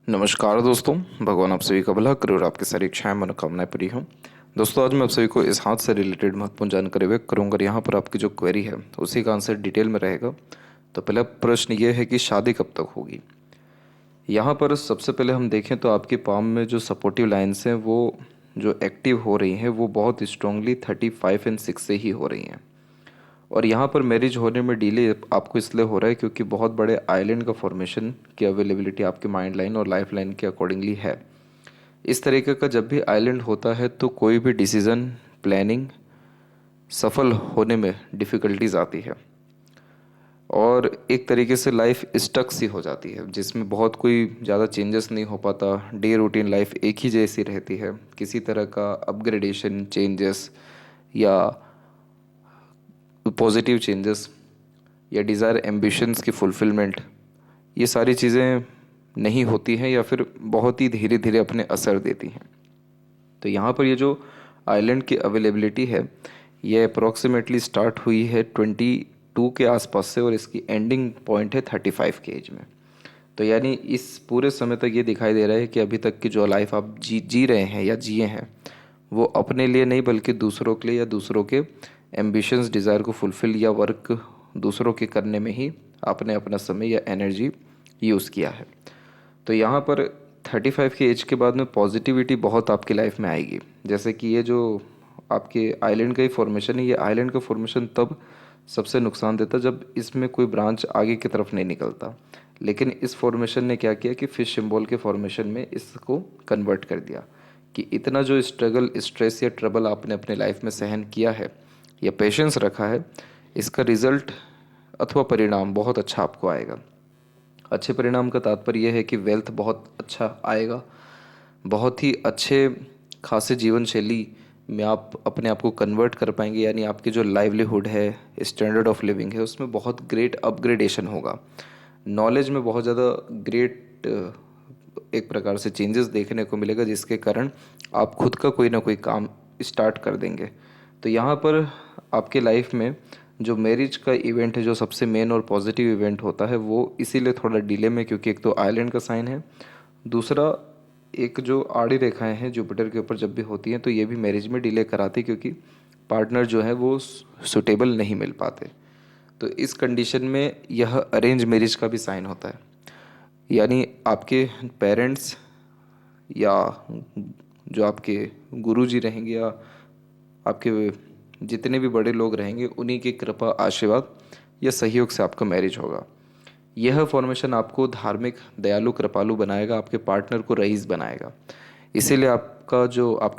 नमस्कार दोस्तों। भगवान आप सभी का भला करे और आपकी सारी इच्छाएं मनोकामनाएं पूरी हों। दोस्तों, आज मैं आप सभी को इस हाथ से रिलेटेड महत्वपूर्ण जानकारी व्यक्त करूंगा और यहाँ पर आपकी जो क्वेरी है उसी का आंसर डिटेल में रहेगा। तो पहला प्रश्न ये है कि शादी कब तक होगी। यहाँ पर सबसे पहले हम देखें तो आपकी पाम में जो सपोर्टिव लाइन्स हैं वो जो एक्टिव हो रही हैं वो बहुत स्ट्रांगली 35 एंड 6 से ही हो रही हैं। और यहाँ पर मैरिज होने में डिले आपको इसलिए हो रहा है क्योंकि बहुत बड़े आइलैंड का फॉर्मेशन की अवेलेबिलिटी आपके माइंड लाइन और लाइफ लाइन के अकॉर्डिंगली है। इस तरीके का जब भी आइलैंड होता है तो कोई भी डिसीज़न प्लानिंग सफल होने में डिफ़िकल्टीज आती है और एक तरीके से लाइफ स्टक सी हो जाती है जिसमें बहुत कोई ज़्यादा चेंजेस नहीं हो पाता। डे रूटीन लाइफ एक ही जैसी रहती है, किसी तरह का अपग्रेडेशन चेंजेस या पॉजिटिव चेंजेस या डिज़ायर एम्बिशंस की फुलफिलमेंट, ये सारी चीज़ें नहीं होती हैं या फिर बहुत ही धीरे धीरे अपने असर देती हैं। तो यहाँ पर ये जो आइलैंड की अवेलेबिलिटी है ये अप्रॉक्सीमेटली स्टार्ट हुई है 22 के आसपास से और इसकी एंडिंग पॉइंट है 35 के एज में। तो यानी इस पूरे समय तक ये दिखाई दे रहा है कि अभी तक की जो लाइफ आप जी रहे हैं या जिए हैं वो अपने लिए नहीं बल्कि दूसरों के लिए या दूसरों के एम्बिशंस डिज़ायर को फुलफ़िल या वर्क दूसरों के करने में ही आपने अपना समय या एनर्जी यूज़ किया है। तो यहाँ पर 35 के एज के बाद में पॉजिटिविटी बहुत आपकी लाइफ में आएगी। जैसे कि ये जो आपके आइलैंड का ही फॉर्मेशन है, ये आइलैंड का फॉर्मेशन तब सबसे नुकसान देता जब इसमें कोई ब्रांच आगे की तरफ नहीं निकलता। लेकिन इस फॉर्मेशन ने क्या किया कि फिश सिंबल के फॉर्मेशन में इसको कन्वर्ट कर दिया कि इतना जो स्ट्रगल स्ट्रेस या ट्रबल आपने अपने लाइफ में सहन किया है या पेशेंस रखा है, इसका रिजल्ट अथवा परिणाम बहुत अच्छा आपको आएगा। अच्छे परिणाम का तात्पर्य यह है कि वेल्थ बहुत अच्छा आएगा, बहुत ही अच्छे खासे जीवन शैली में आप अपने आप को कन्वर्ट कर पाएंगे। यानी आपकी जो लाइवलीहुड है, स्टैंडर्ड ऑफ लिविंग है, उसमें बहुत ग्रेट अपग्रेडेशन होगा। नॉलेज में बहुत ज़्यादा ग्रेट एक प्रकार से चेंजेस देखने को मिलेगा जिसके कारण आप खुद का कोई ना कोई काम स्टार्ट कर देंगे। तो यहाँ पर आपके लाइफ में जो मैरिज का इवेंट है, जो सबसे मेन और पॉजिटिव इवेंट होता है, वो इसीलिए थोड़ा डिले में, क्योंकि एक तो आइलैंड का साइन है, दूसरा एक जो आड़ी रेखाएं हैं जुपिटर के ऊपर जब भी होती हैं तो ये भी मैरिज में डिले कराती क्योंकि पार्टनर जो है वो सुटेबल नहीं मिल पाते। तो इस कंडीशन में यह अरेंज मैरिज का भी साइन होता है। यानी आपके पेरेंट्स या जो आपके गुरुजी रहेंगे या आपके जितने भी बड़े लोग रहेंगे उन्हीं की कृपा आशीर्वाद या सहयोग से आपका मैरिज होगा। यह फॉर्मेशन आपको धार्मिक दयालु कृपालु बनाएगा, आपके पार्टनर को रईस बनाएगा। इसीलिए आपके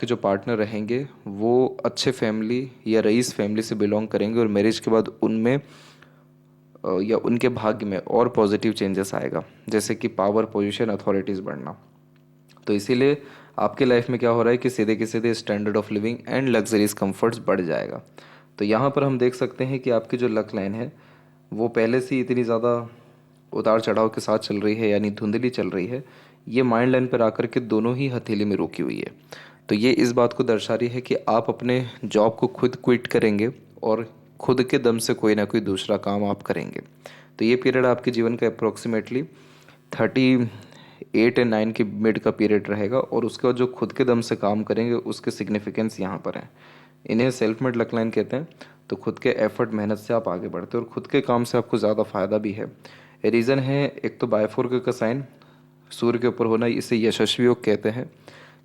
जो पार्टनर रहेंगे वो अच्छे फैमिली या रईस फैमिली से बिलोंग करेंगे और मैरिज के बाद उनमें या उनके भाग्य में और पॉजिटिव चेंजेस आएगा, जैसे कि पावर पोजीशन अथॉरिटीज़ बढ़ना। तो इसीलिए आपके लाइफ में क्या हो रहा है कि सीधे के सीधे standard of living and luxuries comforts बढ़ जाएगा। तो यहाँ पर हम देख सकते हैं कि आपकी जो लक लाइन है वो पहले से ही इतनी ज़्यादा उतार चढ़ाव के साथ चल रही है, यानी धुंधली चल रही है। ये माइंड लाइन पर आकर के दोनों ही हथेली में रुकी हुई है। तो ये इस बात को दर्शा रही है कि आप अपने जॉब को खुद क्विट करेंगे और खुद के दम से कोई ना कोई दूसरा काम आप करेंगे। तो ये पीरियड आपके जीवन का अप्रोक्सीमेटली 38 एंड 9 के मिड का पीरियड रहेगा और उसके बाद जो खुद के दम से काम करेंगे उसके सिग्निफिकेंस यहाँ पर हैं। इन्हें सेल्फ मेड लक लाइन कहते हैं। तो खुद के एफर्ट मेहनत से आप आगे बढ़ते हैं और खुद के काम से आपको ज़्यादा फायदा भी है। रीज़न है एक तो बायफोर का साइन सूर्य के ऊपर होना, इसे यशस्वी योग कहते हैं।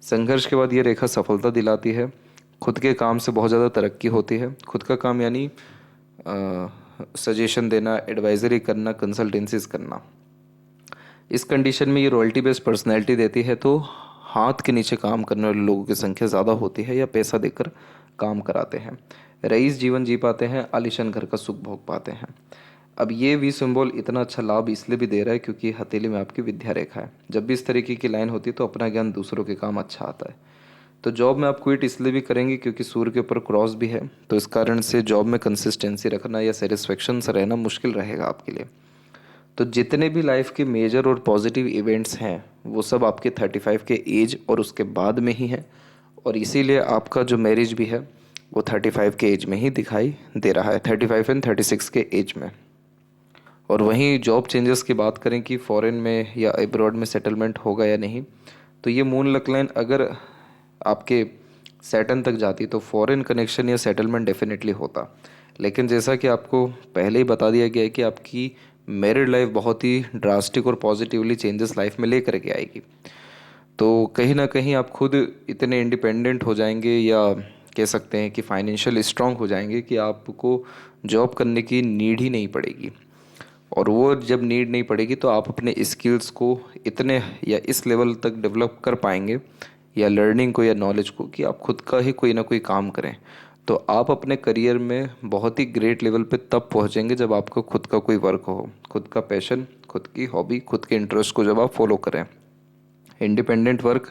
संघर्ष के बाद ये रेखा सफलता दिलाती है। खुद के काम से बहुत ज़्यादा तरक्की होती है। खुद का काम यानी सजेशन देना, एडवाइजरी करना, कंसल्टेंसीज करना। इस कंडीशन में ये रॉयल्टी बेस्ड पर्सनैलिटी देती है, तो हाथ के नीचे काम करने वाले लोगों की संख्या ज़्यादा होती है या पैसा देकर काम कराते हैं। रईस जीवन जी पाते हैं, आलीशान घर का सुख भोग पाते हैं। अब ये वी सिंबल इतना अच्छा लाभ इसलिए भी दे रहा है क्योंकि हथेली में आपकी विद्या रेखा है। जब भी इस तरीके की लाइन होती है तो अपना ज्ञान दूसरों के काम अच्छा आता है। तो जॉब में आप क्विट इसलिए भी करेंगे क्योंकि सूर्य के ऊपर क्रॉस भी है, तो इस कारण से जॉब में कंसिस्टेंसी रखना या सेटिस्फेक्शन से रहना मुश्किल रहेगा आपके लिए। तो जितने भी लाइफ के मेजर और पॉजिटिव इवेंट्स हैं वो सब आपके 35 के एज और उसके बाद में ही हैं और इसीलिए आपका जो मैरिज भी है वो 35 के एज में ही दिखाई दे रहा है, 35 एंड 36 के एज में। और वहीं जॉब चेंजेस की बात करें कि फॉरेन में या अब्रॉड में सेटलमेंट होगा या नहीं, तो ये मून लक लाइन अगर आपके सैटर्न तक जाती तो फॉरेन कनेक्शन या सेटलमेंट डेफिनेटली होता। लेकिन जैसा कि आपको पहले ही बता दिया गया है कि आपकी मैरिड लाइफ बहुत ही ड्रास्टिक और पॉजिटिवली चेंजेस लाइफ में लेकर के आएगी। तो कहीं ना कहीं आप खुद इतने इंडिपेंडेंट हो जाएंगे, या कह सकते हैं कि फाइनेंशियल स्ट्रांग हो जाएंगे, कि आपको जॉब करने की नीड ही नहीं पड़ेगी। और वो जब नीड नहीं पड़ेगी तो आप अपने स्किल्स को इतने या इस लेवल तक डेवलप कर पाएंगे, या लर्निंग को या नॉलेज को, कि आप खुद का ही कोई ना कोई काम करें। तो आप अपने करियर में बहुत ही ग्रेट लेवल पे तब पहुंचेंगे जब आपका खुद का कोई वर्क हो, खुद का पैशन, खुद की हॉबी, खुद के इंटरेस्ट को जब आप फॉलो करें। इंडिपेंडेंट वर्क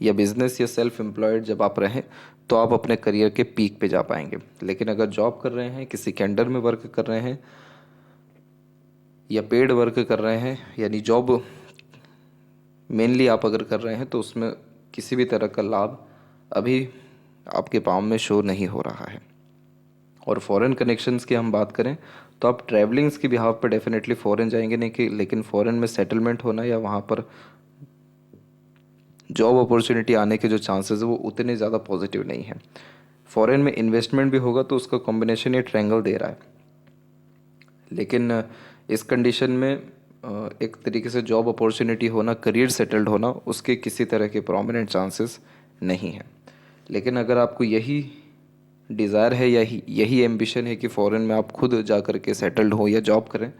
या बिजनेस या सेल्फ एम्प्लॉयड जब आप रहें तो आप अपने करियर के पीक पे जा पाएंगे। लेकिन अगर जॉब कर रहे हैं, किसी के अंडर में वर्क कर रहे हैं, या पेड वर्क कर रहे हैं, यानी जॉब मेनली आप अगर कर रहे हैं, तो उसमें किसी भी तरह का लाभ अभी आपके पाँव में शो नहीं हो रहा है। और फॉरेन कनेक्शंस की हम बात करें तो आप ट्रैवलिंग्स की बिहाव पर डेफिनेटली फ़ॉरेन जाएंगे नहीं, कि लेकिन फ़ॉरेन में सेटलमेंट होना या वहाँ पर जॉब अपॉर्चुनिटी आने के जो चांसेस है वो उतने ज़्यादा पॉजिटिव नहीं है। फॉरेन में इन्वेस्टमेंट भी होगा तो उसका कॉम्बिनेशन ये ट्रायंगल दे रहा है। लेकिन इस कंडीशन में एक तरीके से जॉब अपॉर्चुनिटी होना, करियर सेटल्ड होना, उसके किसी तरह के प्रोमिनेंट चांसेस नहीं हैं। लेकिन अगर आपको यही डिज़ायर है, यही एम्बिशन है कि फ़ॉरेन में आप खुद जा कर के सेटल्ड हो या जॉब करें,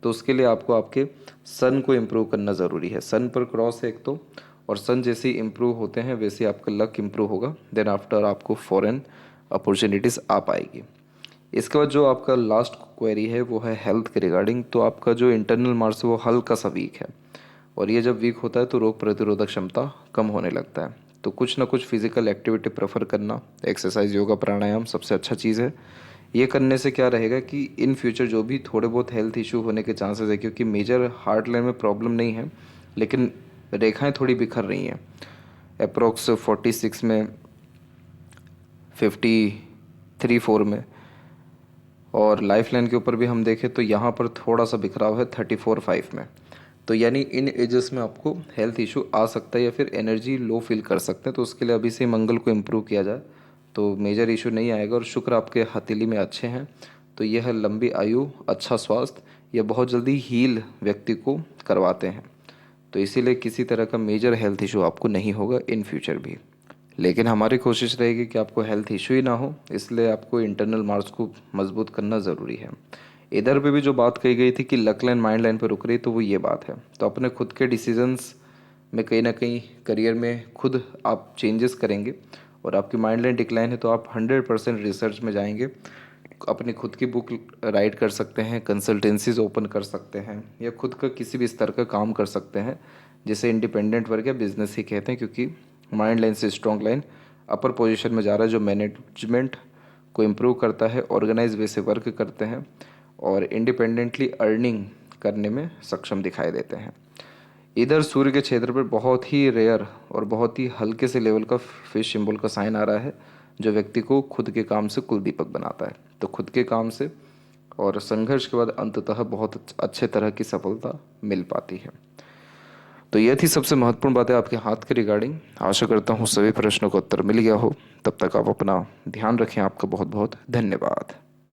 तो उसके लिए आपको आपके सन को इम्प्रूव करना ज़रूरी है। सन पर क्रॉस है एक तो, और सन जैसे ही इम्प्रूव होते हैं वैसे ही आपका लक इम्प्रूव होगा, देन आफ्टर आपको फ़ॉरेन अपॉर्चुनिटीज़ आ पाएगी। इसके बाद जो आपका लास्ट क्वेरी है वो है हेल्थ के रिगार्डिंग। तो आपका जो इंटरनल मार्स है वो हल्का सा वीक है, और ये जब वीक होता है तो रोग प्रतिरोधक क्षमता कम होने लगता है। तो कुछ ना कुछ फिजिकल एक्टिविटी प्रेफर करना, एक्सरसाइज, योगा, प्राणायाम सबसे अच्छा चीज़ है। ये करने से क्या रहेगा कि इन फ्यूचर जो भी थोड़े बहुत हेल्थ इशू होने के चांसेस है, क्योंकि मेजर हार्ट लाइन में प्रॉब्लम नहीं है, लेकिन रेखाएं थोड़ी बिखर रही हैं। अप्रोक्स 46 में, 53-4 में, और लाइफ लाइन के ऊपर भी हम देखें तो यहाँ पर थोड़ा सा बिखराव है 34-5 में। तो यानी इन एजेस में आपको हेल्थ इशू आ सकता है, या फिर एनर्जी लो फील कर सकते हैं। तो उसके लिए अभी से मंगल को इम्प्रूव किया जाए तो मेजर इशू नहीं आएगा। और शुक्र आपके हथेली में अच्छे हैं, तो यह लंबी आयु, अच्छा स्वास्थ्य, यह बहुत जल्दी हील व्यक्ति को करवाते हैं। तो इसीलिए किसी तरह का मेजर हेल्थ इशू आपको नहीं होगा इन फ्यूचर भी। लेकिन हमारी कोशिश रहेगी कि आपको हेल्थ इशू ही ना हो, इसलिए आपको इंटरनल मार्क्स को मजबूत करना ज़रूरी है। इधर पे भी जो बात कही गई थी कि लक लाइन माइंड लाइन पर रुक रही, तो वो ये बात है। तो अपने खुद के डिसीजंस में कहीं ना कहीं करियर में खुद आप चेंजेस करेंगे, और आपकी माइंड लाइन डिक्लाइन है तो आप 100% रिसर्च में जाएंगे, अपनी खुद की बुक राइट कर सकते हैं, कंसल्टेंसीज ओपन कर सकते हैं, या खुद का किसी भी स्तर का काम कर सकते हैं, जिसे इंडिपेंडेंट वर्क या बिजनेस ही कहते हैं। क्योंकि माइंड लाइन से स्ट्रॉन्ग लाइन अपर पोजीशन में जा रहा है, जो मैनेजमेंट को इम्प्रूव करता है, ऑर्गेनाइज वे से वर्क करते हैं, और इंडिपेंडेंटली अर्निंग करने में सक्षम दिखाई देते हैं। इधर सूर्य के क्षेत्र पर बहुत ही रेयर और बहुत ही हल्के से लेवल का फिश सिंबल का साइन आ रहा है, जो व्यक्ति को खुद के काम से कुलदीपक बनाता है। तो खुद के काम से और संघर्ष के बाद अंततः बहुत अच्छे तरह की सफलता मिल पाती है। तो यह थी सबसे महत्वपूर्ण बातें आपके हाथ के रिगार्डिंग। आशा करता हूँ सभी प्रश्नों का उत्तर मिल गया हो। तब तक आप अपना ध्यान रखें। आपका बहुत बहुत धन्यवाद।